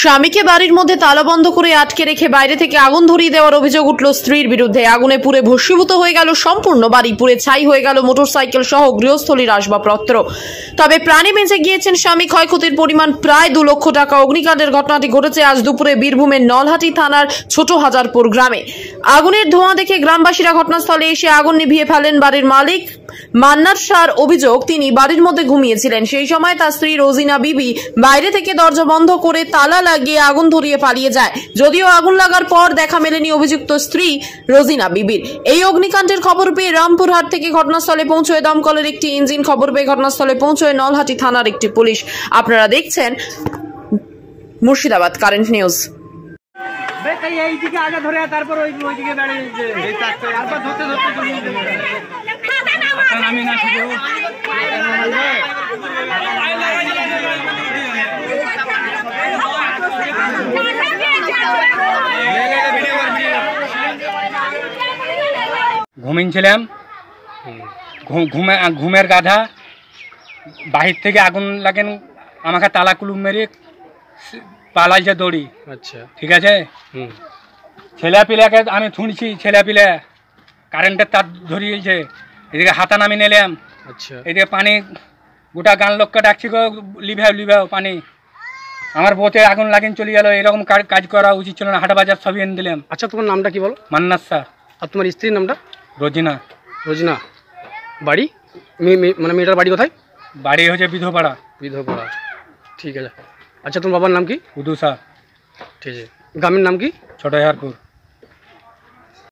স্বামীকে বাড়ির মধ্যে তালাবন্ধ করে আটকে রেখে বাইরে থেকে আগুন ধরিয়ে দেওয়ার অভিযোগ উঠল স্ত্রীর বিরুদ্ধে। আগুনে পুড়ে ভস্মীভূত হয়ে গেল সম্পূর্ণ বাড়ি, পুড়ে ছাই হয়ে গেল মোটরসাইকেল সহ গৃহস্থলীর আসবাবপত্র। তবে প্রাণে বেঁচে গিয়েছেন স্বামী। ক্ষয়ক্ষতির পরিমাণ প্রায় 2 লক্ষ টাকা। অগ্নিকাণ্ডের ঘটনাটি ঘটেছে আজ দুপুরে বীরভূমের নলহাটি থানার ছোট হাজারপুর গ্রামে। আগুনের ধোঁয়া দেখে গ্রামবাসীরা ঘটনাস্থলে এসে আগুন নিভিয়ে ফেলেন। বাড়ির মালিক মান্নার শাহর অভিযোগ, তিনি বাড়ির মধ্যে ঘুমিয়েছিলেন। সেই সময় তার স্ত্রী রোজিনা বিবি বাইরে থেকে দরজা বন্ধ করে তালা লাগিয়ে আগুন ধরিয়ে পালিয়ে যায়। যদিও আগুন লাগার পর দেখা মেলেনি অভিযুক্ত স্ত্রী রোজিনা বিবির। এই অগ্নিকাণ্ডের খবর পেয়ে রামপুরহাট থেকে ঘটনাস্থলে পৌঁছয় দমকলের একটি ইঞ্জিন। খবর পেয়ে ঘটনাস্থলে পৌঁছয় নলহাটি থানার একটি পুলিশ। আপনারা দেখছেন মুর্শিদাবাদ কারেন্ট নিউজ। ঘুমিয়েছিলাম, ঘুমের গাধা বাহির থেকে আগুন লাগেন, আমাকে তালা কুলুম মেরে পালাইছে দড়ি। আচ্ছা, ঠিক আছে। ছেলেপিলাকে আমি শুনছি, ছেলেপিলে কারেন্টের তার ধরিয়েছে। এদিকে হাতা নামি নিলাম। আচ্ছা, এদিকে পানি গোটা গান লোককে ডাকছি, গো লিভাও পানি। আমার বউতে আগুন লাগিন চলে গেল। এরকম কাজ করা উচিত ছিল না। হাটা বাজার সবই এনে দিলাম। আচ্ছা, তোমার নামটা কি বলো? মান্নার শাহ। আর তোমার স্ত্রীর নামটা? রোজিনা। রোজিনা। বাড়ি মানে মেয়েটার বাড়ি কোথায়? বাড়ি হচ্ছে বিধপাড়া। বিধপাড়া, ঠিক আছে। আচ্ছা, তোমার বাবার নাম কি? উদু শাহ। ঠিক আছে। গ্রামের নাম কি? ছোট হাজারপুর।